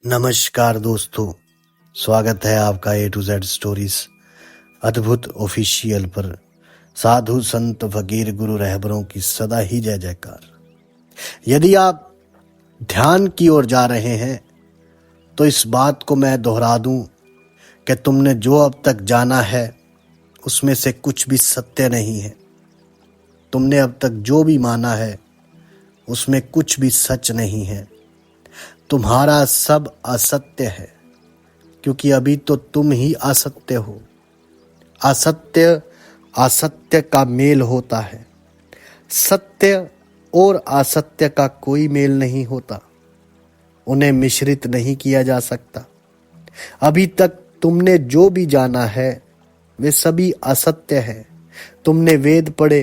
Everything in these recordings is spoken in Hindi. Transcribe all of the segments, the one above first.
नमस्कार दोस्तों, स्वागत है आपका A to Z स्टोरीज अद्भुत ऑफिशियल पर। साधु संत फकीर गुरु रहबरों की सदा ही जय जयकार। यदि आप ध्यान की ओर जा रहे हैं तो इस बात को मैं दोहरा दूं कि तुमने जो अब तक जाना है उसमें से कुछ भी सत्य नहीं है। तुमने अब तक जो भी माना है उसमें कुछ भी सच नहीं है। तुम्हारा सब असत्य है, क्योंकि अभी तो तुम ही असत्य हो। असत्य असत्य का मेल होता है, सत्य और असत्य का कोई मेल नहीं होता। उन्हें मिश्रित नहीं किया जा सकता। अभी तक तुमने जो भी जाना है वे सभी असत्य है। तुमने वेद पढ़े,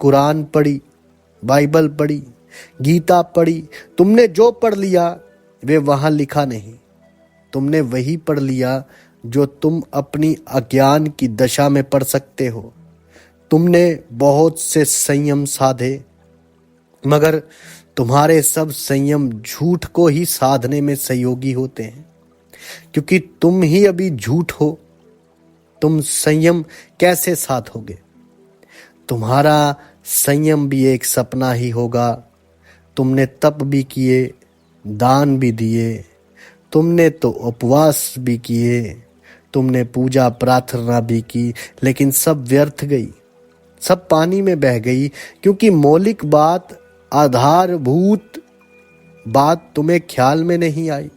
कुरान पढ़ी, बाइबल पढ़ी, गीता पढ़ी, तुमने जो पढ़ लिया वे वहां लिखा नहीं। तुमने वही पढ़ लिया जो तुम अपनी अज्ञान की दशा में पढ़ सकते हो। तुमने बहुत से संयम साधे, मगर तुम्हारे सब संयम झूठ को ही साधने में सहयोगी होते हैं, क्योंकि तुम ही अभी झूठ हो। तुम संयम कैसे साधोगे? तुम्हारा संयम भी एक सपना ही होगा। तुमने तप भी किए, दान भी दिए, तुमने तो उपवास भी किए, तुमने पूजा प्रार्थना भी की, लेकिन सब व्यर्थ गई, सब पानी में बह गई, क्योंकि मौलिक बात, आधारभूत बात तुम्हें ख्याल में नहीं आई।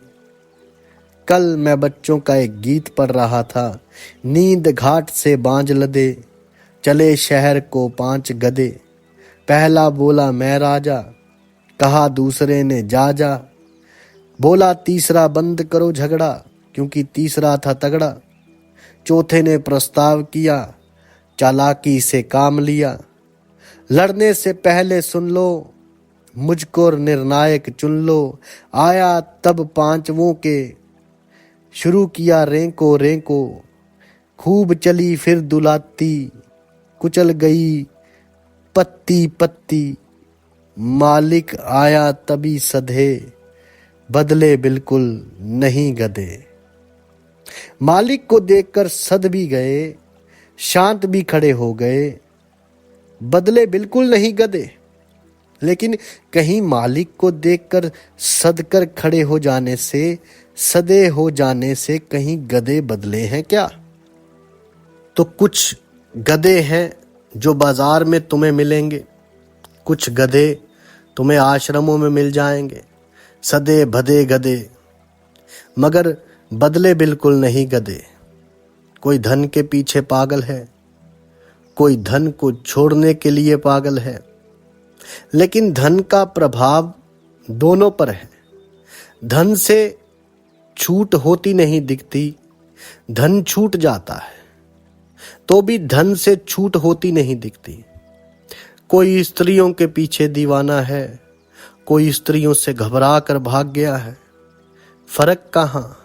कल मैं बच्चों का एक गीत पढ़ रहा था। नींद घाट से बांझ लदे, चले शहर को 5 गधे। पहला बोला मैं राजा, कहा दूसरे ने जा जा। बोला तीसरा बंद करो झगड़ा, क्योंकि तीसरा था तगड़ा। चौथे ने प्रस्ताव किया, चालाकी से काम लिया। लड़ने से पहले सुन लो, मुझको निर्णायक चुन लो। आया तब 5वों के, शुरू किया रेंको रेंको। खूब चली फिर दुलाती, कुचल गई पत्ती पत्ती। मालिक आया तभी सधे, बदले बिल्कुल नहीं गधे। मालिक को देखकर सध भी गए, शांत भी खड़े हो गए, बदले बिल्कुल नहीं गधे। लेकिन कहीं मालिक को देखकर सधकर खड़े हो जाने से, सधे हो जाने से कहीं गधे बदले हैं क्या? तो कुछ गधे हैं जो बाजार में तुम्हें मिलेंगे, कुछ गधे तुम्हें आश्रमों में मिल जाएंगे, सदे भदे गधे, मगर बदले बिल्कुल नहीं गधे। कोई धन के पीछे पागल है, कोई धन को छोड़ने के लिए पागल है, लेकिन धन का प्रभाव दोनों पर है। धन से छूट होती नहीं दिखती, धन छूट जाता है तो भी धन से छूट होती नहीं दिखती। कोई स्त्रियों के पीछे दीवाना है, कोई स्त्रियों से घबरा कर भाग गया है। फर्क कहाँ?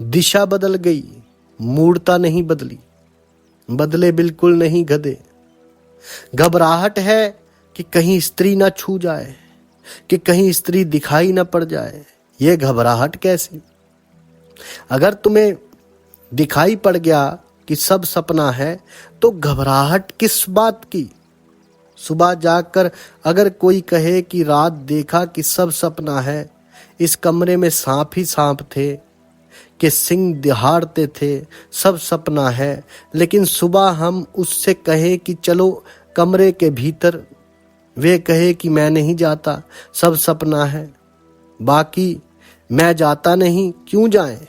दिशा बदल गई, मूर्ता नहीं बदली। बदले बिल्कुल नहीं गधे। घबराहट है कि कहीं स्त्री ना छू जाए, कि कहीं स्त्री दिखाई ना पड़ जाए। ये घबराहट कैसी? अगर तुम्हें दिखाई पड़ गया कि सब सपना है तो घबराहट किस बात की? सुबह जाकर अगर कोई कहे कि रात देखा कि सब सपना है, इस कमरे में सांप ही सांप थे, कि सिंह दहाड़ते थे, सब सपना है, लेकिन सुबह हम उससे कहे कि चलो कमरे के भीतर, वे कहे कि मैं नहीं जाता, सब सपना है, बाकी मैं जाता नहीं, क्यों जाएं?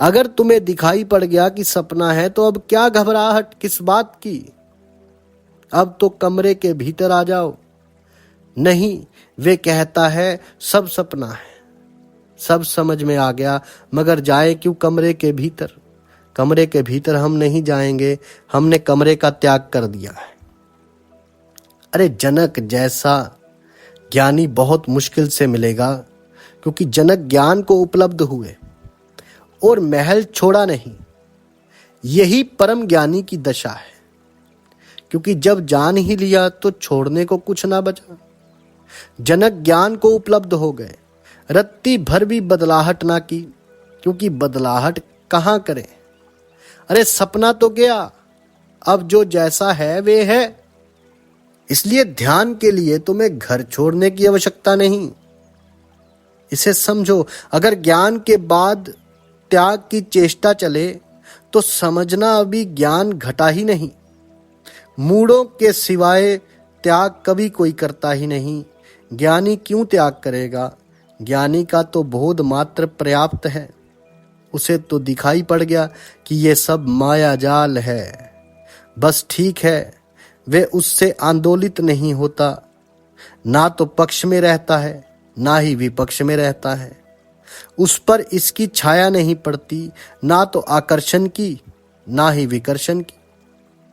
अगर तुम्हें दिखाई पड़ गया कि सपना है तो अब क्या घबराहट किस बात की? अब तो कमरे के भीतर आ जाओ। नहीं, वे कहता है सब सपना है। सब समझ में आ गया, मगर जाए क्यों कमरे के भीतर? कमरे के भीतर हम नहीं जाएंगे, हमने कमरे का त्याग कर दिया है। अरे जनक जैसा ज्ञानी बहुत मुश्किल से मिलेगा, क्योंकि जनक ज्ञान को उपलब्ध हुए और महल छोड़ा नहीं। यही परम ज्ञानी की दशा है, क्योंकि जब जान ही लिया तो छोड़ने को कुछ ना बचा। जनक ज्ञान को उपलब्ध हो गए, रत्ती भर भी बदलाहट ना की, क्योंकि बदलाहट कहाँ करे। अरे सपना तो गया, अब जो जैसा है वे है। इसलिए ध्यान के लिए तुम्हें घर छोड़ने की आवश्यकता नहीं। इसे समझो, अगर ज्ञान के बाद त्याग की चेष्टा चले तो समझना अभी ज्ञान घटा ही नहीं। मूढ़ों के सिवाय त्याग कभी कोई करता ही नहीं। ज्ञानी क्यों त्याग करेगा? ज्ञानी का तो बोध मात्र पर्याप्त है। उसे तो दिखाई पड़ गया कि ये सब माया जाल है। बस ठीक है, वे उससे आंदोलित नहीं होता। ना तो पक्ष में रहता है, ना ही विपक्ष में रहता है। उस पर इसकी छाया नहीं पड़ती, ना तो आकर्षण की, ना ही विकर्षण की।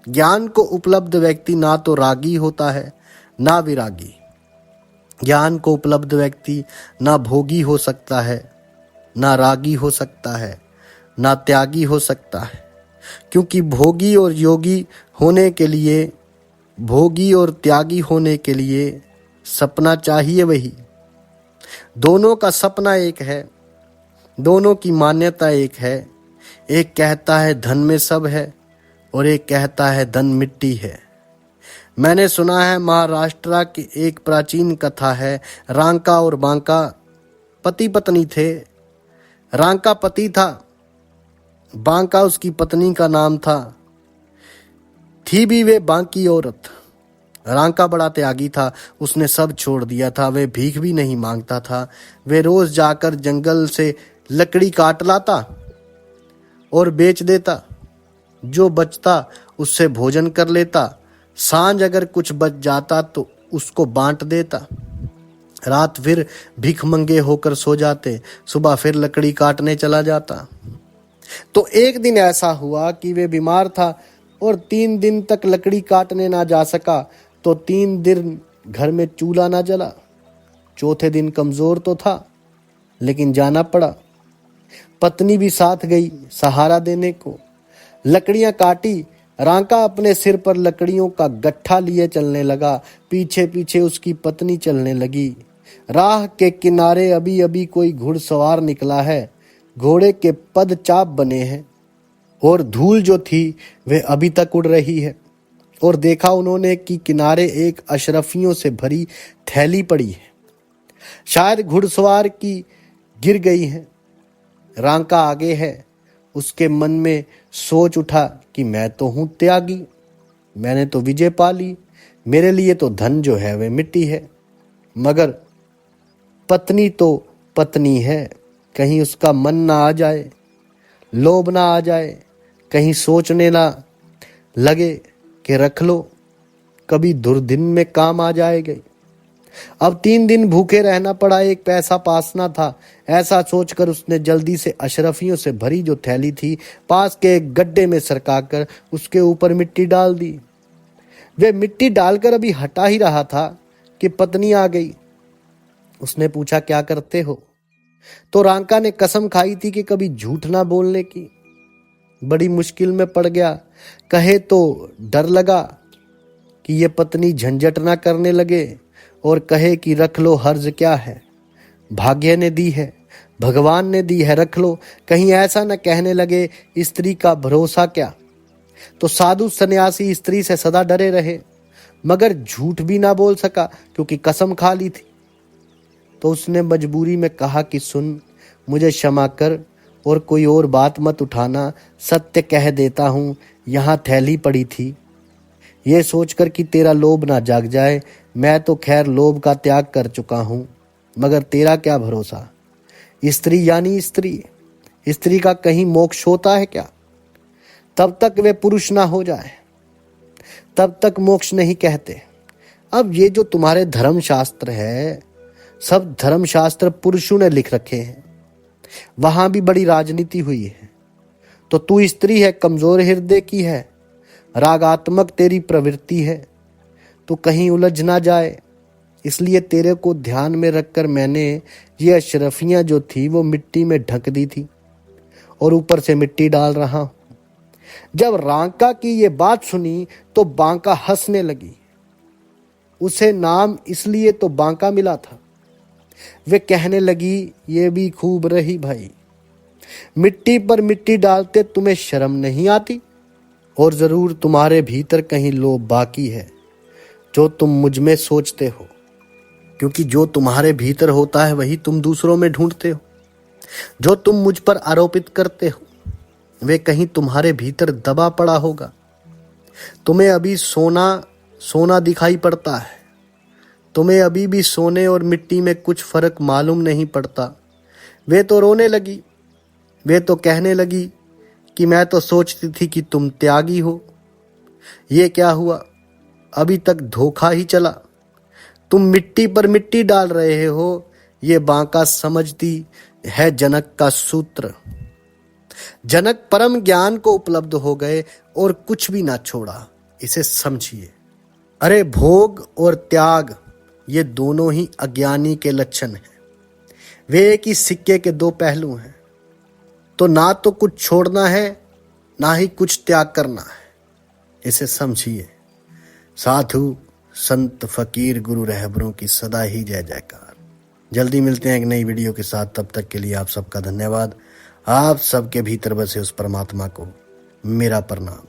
ज्ञान को उपलब्ध व्यक्ति ना तो रागी होता है, ना विरागी। ज्ञान को उपलब्ध व्यक्ति ना भोगी हो सकता है, ना रागी हो सकता है, ना त्यागी हो सकता है। क्योंकि भोगी और योगी होने के लिए, भोगी और त्यागी होने के लिए सपना चाहिए वही। दोनों का सपना एक है, दोनों की मान्यता एक है। एक कहता है धन में सब है, और एक कहता है धन मिट्टी है। मैंने सुना है, महाराष्ट्र की एक प्राचीन कथा है। रांका और बांका पति पत्नी थे। रांका पति था, बांका उसकी पत्नी का नाम था। थी भी वे बांकी औरत। रांका बड़ा त्यागी था, उसने सब छोड़ दिया था। वे भीख भी नहीं मांगता था। वे रोज जाकर जंगल से लकड़ी काट लाता और बेच देता। जो बचता उससे भोजन कर लेता। सांझ अगर कुछ बच जाता तो उसको बांट देता। रात फिर भीख मंगे होकर सो जाते, सुबह फिर लकड़ी काटने चला जाता। तो एक दिन ऐसा हुआ कि वे बीमार था और 3 दिन तक लकड़ी काटने ना जा सका। तो 3 दिन घर में चूल्हा ना जला। चौथे दिन कमजोर तो था, लेकिन जाना पड़ा। पत्नी भी साथ गई सहारा देने को। लकड़ियां काटी। रांका अपने सिर पर लकड़ियों का गट्ठा लिए चलने लगा। पीछे पीछे उसकी पत्नी चलने लगी। राह के किनारे अभी अभी कोई घुड़सवार निकला है। घोड़े के पद चाप बने हैं और धूल जो थी वे अभी तक उड़ रही है। और देखा उन्होंने कि किनारे एक अशरफियों से भरी थैली पड़ी है। शायद घुड़सवार की गिर गई है। रांका आगे है। उसके मन में सोच उठा कि मैं तो हूं त्यागी, मैंने तो विजय पा ली। मेरे लिए तो धन जो है वे मिट्टी है। मगर पत्नी तो पत्नी है, कहीं उसका मन ना आ जाए, लोभ ना आ जाए, कहीं सोचने ना लगे कि रख लो, कभी दुर्दिन में काम आ जाएगा। अब 3 दिन भूखे रहना पड़ा, एक पैसा पास ना था। ऐसा सोचकर उसने जल्दी से अशरफियों से भरी जो थैली थी पास के एक गड्ढे में सरकाकर उसके ऊपर मिट्टी डाल दी। वे मिट्टी डालकर अभी हटा ही रहा था कि पत्नी आ गई। उसने पूछा, क्या करते हो? तो रांका ने कसम खाई थी कि कभी झूठ ना बोलने की। बड़ी मुश्किल में पड़ गया। कहे तो डर लगा कि ये पत्नी झंझट ना करने लगे, और कहे कि रख लो, हर्ज क्या है, भाग्य ने दी है, भगवान ने दी है, रख लो। कहीं ऐसा न कहने लगे, स्त्री का भरोसा क्या। तो साधु सन्यासी स्त्री से सदा डरे रहे, मगर झूठ भी ना बोल सका क्योंकि कसम खा ली थी। तो उसने मजबूरी में कहा कि सुन, मुझे क्षमा कर और कोई और बात मत उठाना। सत्य कह देता हूँ, यहाँ थैली पड़ी थी। ये सोचकर कि तेरा लोभ ना जाग जाए, मैं तो खैर लोभ का त्याग कर चुका हूँ, मगर तेरा क्या भरोसा। स्त्री यानी स्त्री, स्त्री का कहीं मोक्ष होता है क्या? तब तक वे पुरुष ना हो जाए तब तक मोक्ष नहीं कहते। अब ये जो तुम्हारे धर्मशास्त्र है, सब धर्मशास्त्र पुरुषों ने लिख रखे हैं, वहां भी बड़ी राजनीति हुई है। तो तू स्त्री है, कमजोर हृदय की है, रागात्मक तेरी प्रवृत्ति है, तो कहीं उलझ ना जाए, इसलिए तेरे को ध्यान में रखकर मैंने ये अशरफियां जो थी वो मिट्टी में ढक दी थी और ऊपर से मिट्टी डाल रहा हूं। जब रांका की ये बात सुनी तो बांका हंसने लगी। उसे नाम इसलिए तो बांका मिला था वे कहने लगी, ये भी खूब रही भाई, मिट्टी पर मिट्टी डालते तुम्हें शर्म नहीं आती? और जरूर तुम्हारे भीतर कहीं लोभ बाकी है जो तुम मुझ में सोचते हो, क्योंकि जो तुम्हारे भीतर होता है वही तुम दूसरों में ढूंढते हो। जो तुम मुझ पर आरोपित करते हो वे कहीं तुम्हारे भीतर दबा पड़ा होगा। तुम्हें अभी सोना सोना दिखाई पड़ता है, तुम्हें अभी भी सोने और मिट्टी में कुछ फर्क मालूम नहीं पड़ता। वे तो रोने लगी, वे तो कहने लगी कि मैं तो सोचती थी कि तुम त्यागी हो। ये क्या हुआ, अभी तक धोखा ही चला। तुम मिट्टी पर मिट्टी डाल रहे हो, ये बांका समझती है जनक का सूत्र। जनक परम ज्ञान को उपलब्ध हो गए और कुछ भी ना छोड़ा, इसे समझिए। अरे भोग और त्याग ये दोनों ही अज्ञानी के लक्षण हैं। वे एक ही सिक्के के दो पहलू हैं। तो ना तो कुछ छोड़ना है ना ही कुछ त्याग करना है, इसे समझिए। साधु संत फकीर गुरु रहबरों की सदा ही जय जयकार। जल्दी मिलते हैं एक नई वीडियो के साथ। तब तक के लिए आप सबका धन्यवाद। आप सबके भीतर बसे उस परमात्मा को मेरा प्रणाम।